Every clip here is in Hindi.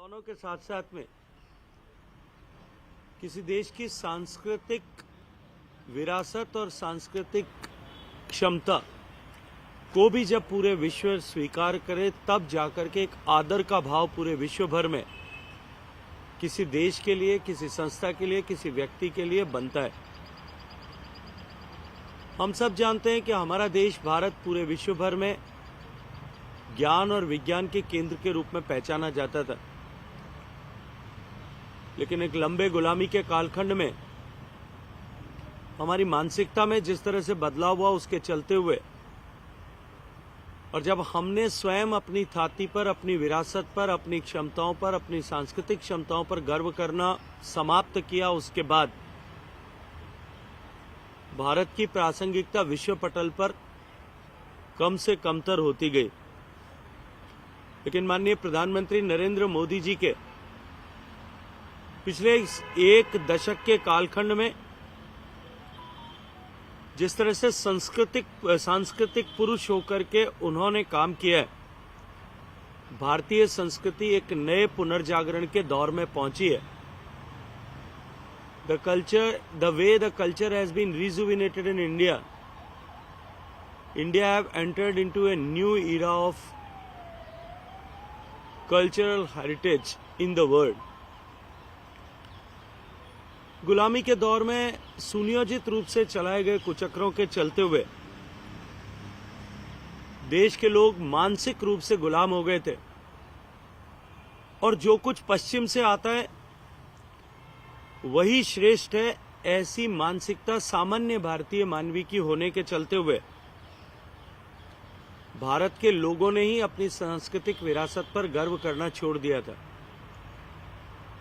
खिलौनों के साथ साथ में किसी देश की सांस्कृतिक विरासत और सांस्कृतिक क्षमता को भी जब पूरे विश्व स्वीकार करे, तब जाकर के एक आदर का भाव पूरे विश्व भर में किसी देश के लिए, किसी संस्था के लिए, किसी व्यक्ति के लिए बनता है। हम सब जानते हैं कि हमारा देश भारत पूरे विश्व भर में ज्ञान और विज्ञान के केंद्र के रूप में पहचाना जाता था, लेकिन एक लंबे गुलामी के कालखंड में हमारी मानसिकता में जिस तरह से बदलाव हुआ, उसके चलते हुए और जब हमने स्वयं अपनी छाती पर, अपनी विरासत पर, अपनी क्षमताओं पर, अपनी सांस्कृतिक क्षमताओं पर गर्व करना समाप्त किया, उसके बाद भारत की प्रासंगिकता विश्व पटल पर कम से कमतर होती गई। लेकिन माननीय प्रधानमंत्री नरेंद्र मोदी जी के पिछले एक दशक के कालखंड में जिस तरह से सांस्कृतिक पुरुष होकर के उन्होंने काम किया है, भारतीय संस्कृति एक नए पुनर्जागरण के दौर में पहुंची है। The way the culture has been rejuvenated in India have entered into a new era of cultural heritage in the world. गुलामी के दौर में सुनियोजित रूप से चलाए गए कुचक्रों के चलते हुए देश के लोग मानसिक रूप से गुलाम हो गए थे, और जो कुछ पश्चिम से आता है वही श्रेष्ठ है, ऐसी मानसिकता सामान्य भारतीय मानवी की होने के चलते हुए भारत के लोगों ने ही अपनी सांस्कृतिक विरासत पर गर्व करना छोड़ दिया था।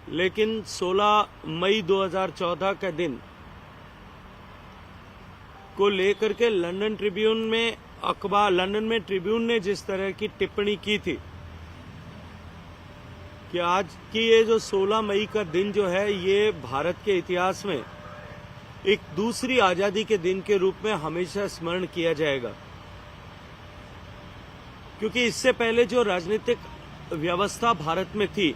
लेकिन 16 मई 2014 का दिन को लेकर के लंदन में ट्रिब्यून ने जिस तरह की टिप्पणी की थी कि आज की ये जो 16 मई का दिन जो है, ये भारत के इतिहास में एक दूसरी आजादी के दिन के रूप में हमेशा स्मरण किया जाएगा, क्योंकि इससे पहले जो राजनीतिक व्यवस्था भारत में थी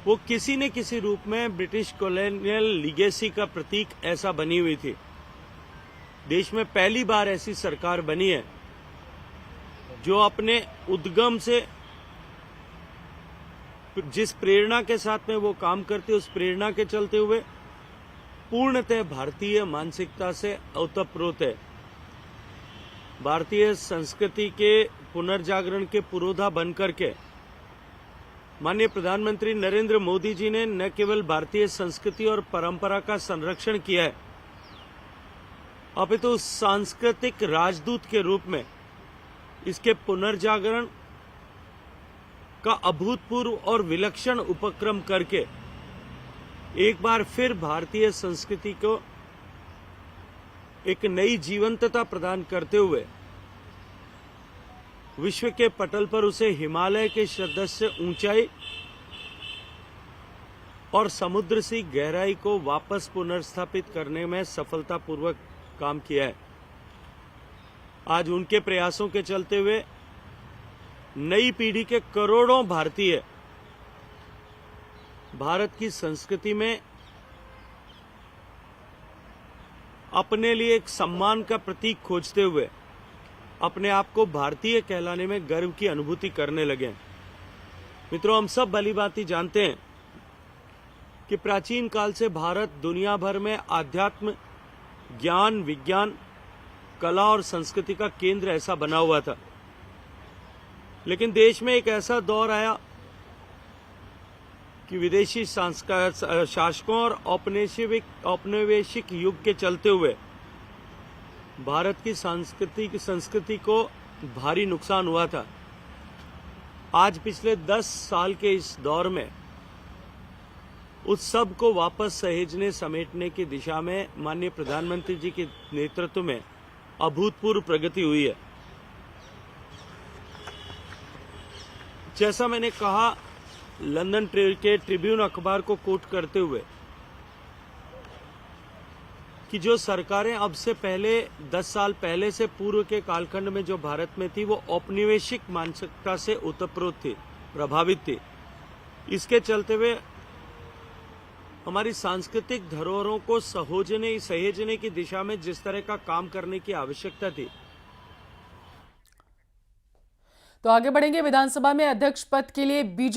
वो किसी न किसी रूप में ब्रिटिश कॉलोनियल लीगेसी का प्रतीक ऐसा बनी हुई थी। देश में पहली बार ऐसी सरकार बनी है जो अपने उद्गम से, जिस प्रेरणा के साथ में वो काम करते, उस प्रेरणा के चलते हुए पूर्णतः भारतीय मानसिकता से ओतप्रोत है। भारतीय संस्कृति के पुनर्जागरण के पुरोधा बनकर के माननीय प्रधानमंत्री नरेंद्र मोदी जी ने न केवल भारतीय संस्कृति और परंपरा का संरक्षण किया है, अपितु सांस्कृतिक राजदूत के रूप में इसके पुनर्जागरण का अभूतपूर्व और विलक्षण उपक्रम करके एक बार फिर भारतीय संस्कृति को एक नई जीवंतता प्रदान करते हुए विश्व के पटल पर उसे हिमालय के सदृश ऊंचाई और समुद्र सी गहराई को वापस पुनर्स्थापित करने में सफलतापूर्वक काम किया है। आज उनके प्रयासों के चलते हुए नई पीढ़ी के करोड़ों भारतीय भारत की संस्कृति में अपने लिए एक सम्मान का प्रतीक खोजते हुए अपने आप को भारतीय कहलाने में गर्व की अनुभूति करने लगे। मित्रों, हम सब भलीभांति जानते हैं कि प्राचीन काल से भारत दुनिया भर में आध्यात्म, ज्ञान, विज्ञान, कला और संस्कृति का केंद्र ऐसा बना हुआ था। लेकिन देश में एक ऐसा दौर आया कि विदेशी शासकों और औपनिवेशिक युग के चलते हुए भारत की संस्कृति को भारी नुकसान हुआ था। आज पिछले 10 साल के इस दौर में उस सब को वापस सहेजने, समेटने की दिशा में माननीय प्रधानमंत्री जी के नेतृत्व में अभूतपूर्व प्रगति हुई है। जैसा मैंने कहा, लंदन के ट्रिब्यून अखबार को कोट करते हुए कि जो सरकारें अब से पहले 10 साल पहले से पूर्व के कालखंड में जो भारत में थी, वो औपनिवेशिक मानसिकता से ओतप्रोत थी, प्रभावित थी। इसके चलते हुए हमारी सांस्कृतिक धरोहरों को सहेजने की दिशा में जिस तरह का काम करने की आवश्यकता थी। तो आगे बढ़ेंगे। विधानसभा में अध्यक्ष पद के लिए बीजेपी